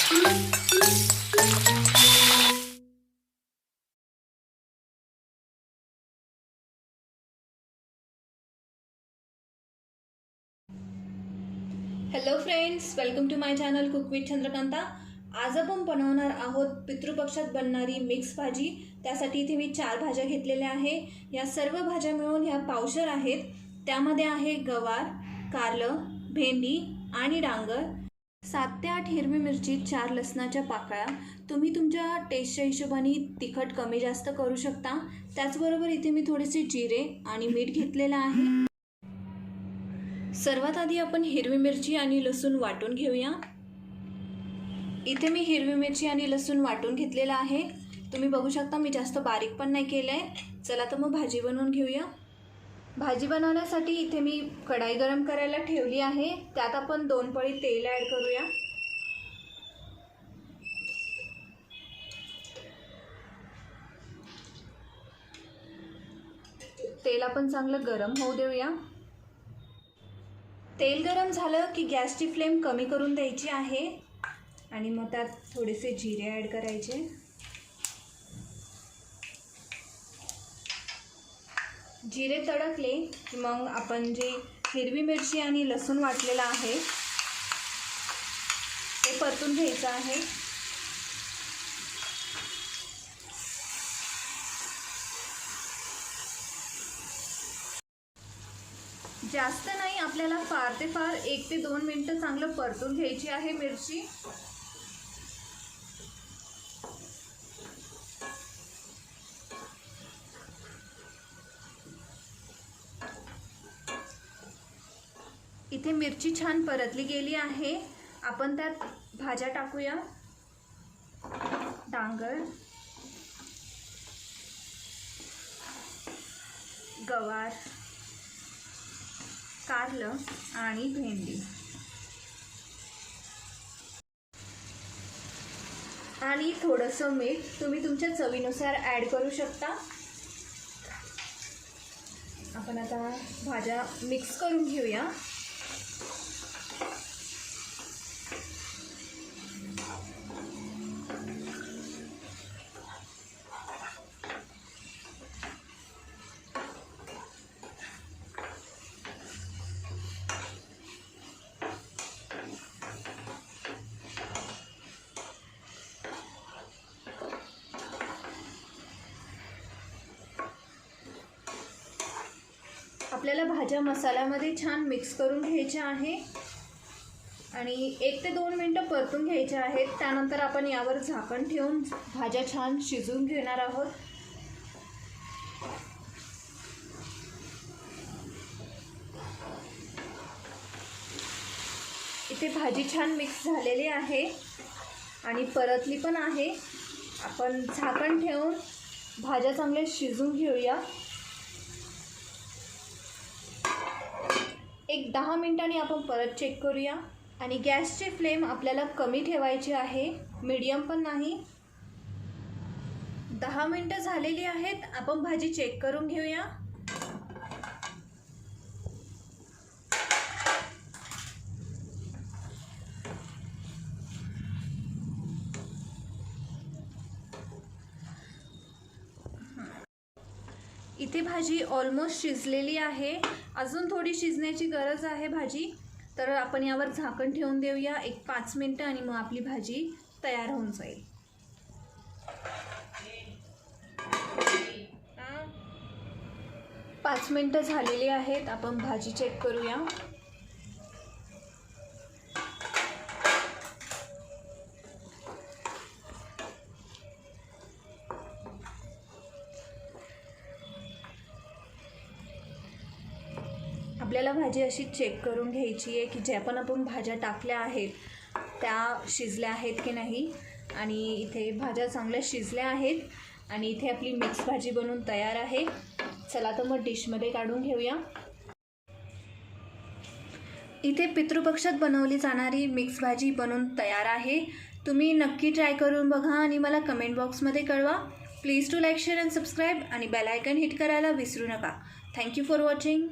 Hello friends, welcome to my channel cook with Chandrakanta. आज आपण बनवणार आहोत पितृपक्षात बनणारी मिक्स भाजी। त्यासाठी इथे मी 4 भाज्या घेतलेल्या आहे। या सर्व भाज्या मिळून ह्या पावशर आहेत। त्यामध्ये आहे गवार, कारलं, भेंडी आणि डांगर, 7 ते 8 हिरवी मिरची, 4 लसणाच्या पाकळ्या। तुम्ही तुमच्या टेस्टच्या हिशोबाने तिखट कमी जास्त करू शकता। त्याचबरोबर इथे मी थोडेसे जिरे आणि मीठ घेतलेलं आहे। सर्वात आधी आपण हिरवी मिरची आणि लसूण वाटून घेऊया। इथे मी हिरवी मिरची आणि लसूण वाटून घेतलेला आहे। तुम्ही बघू शकता मी जास्त बारीक पण नाही केलंय। चला तर मग भाजी बनवून घेऊया। भाजी बनवण्यासाठी इथे मी कढाई गरम करायला ठेवली आहे। त्यात आपण 2 पळी तेल ॲड करूया। तेल आपण चांगलं गरम होऊ देऊया। तेल गरम झालं की गॅसची फ्लेम कमी करून द्यायची आहे आणि मग त्यात थोडेसे जिरे ॲड करायचे। जिरे तडकले की मग आपण जे हिरवी मिरची आणि लसूण वाटलेला आहे ते परतून घ्यायचं आहे। जास्त नाही, आपल्याला फार ते फार 1 ते 2 मिनिटं चांगलं परतून घ्यायची आहे मिरची। इथे मिरची छान परतली गेली आहे। आपण त्यात भाज्या टाकूया। डांगर, गवार, कारलं आणि भेंडी आणि थोडंसं मीठ तुम्ही तुमच्या चवीनुसार ॲड करू शकता। आपण आता भाज्या मिक्स करून घेऊया। आपल्याला भाज्या मसाल्यामध्ये छान मिक्स करून घ्यायच्या आहे आणि 1 ते 2 मिनिटं परतून घ्यायच्या आहेत। त्यानंतर आपण यावर झाकण ठेवून भाज्या छान शिजवून घेणार आहोत। इथे भाजी छान मिक्स झालेली आहे आणि परतली पण आहे। आपण झाकण ठेवून भाज्या चांगल्या शिजवून घेऊया। 10 मिनिटांनी आपण परत चेक करूया आणि गॅसची फ्लेम आपल्याला कमी ठेवायची आहे, मीडियम पण नाही। 10 मिनिटं झालेली आहेत। आपण भाजी चेक करून घेऊया। इथे भाजी ऑलमोस्ट शिजलेली आहे। अजून थोडी शिजण्याची गरज आहे भाजी, तर आपण यावर झाकण ठेवून देऊया 5 मिनिटं आणि मग आपली भाजी तयार होऊन जाईल। 5 मिनिटं झालेली आहेत। आपण भाजी चेक करूया। आपल्याला भाजी अशी चेक करून घ्यायची आहे की ज्या पण आपण भाज्या टाकल्या आहेत त्या शिजल्या आहेत की नाही। आणि इथे भाज्या चांगल्या शिजल्या आहेत आणि इथे आपली मिक्स भाजी बनवून तयार आहे। चला तर मग डिशमध्ये काढून घेऊया। इथे पितृपक्षात बनवली जाणारी मिक्स भाजी बनवून तयार आहे। तुम्ही नक्की ट्राय करून बघा आणि मला कमेंट बॉक्समध्ये कळवा। Please to like, share and subscribe आणि बेल आयकन हिट करायला विसरू नका। Thank you for watching.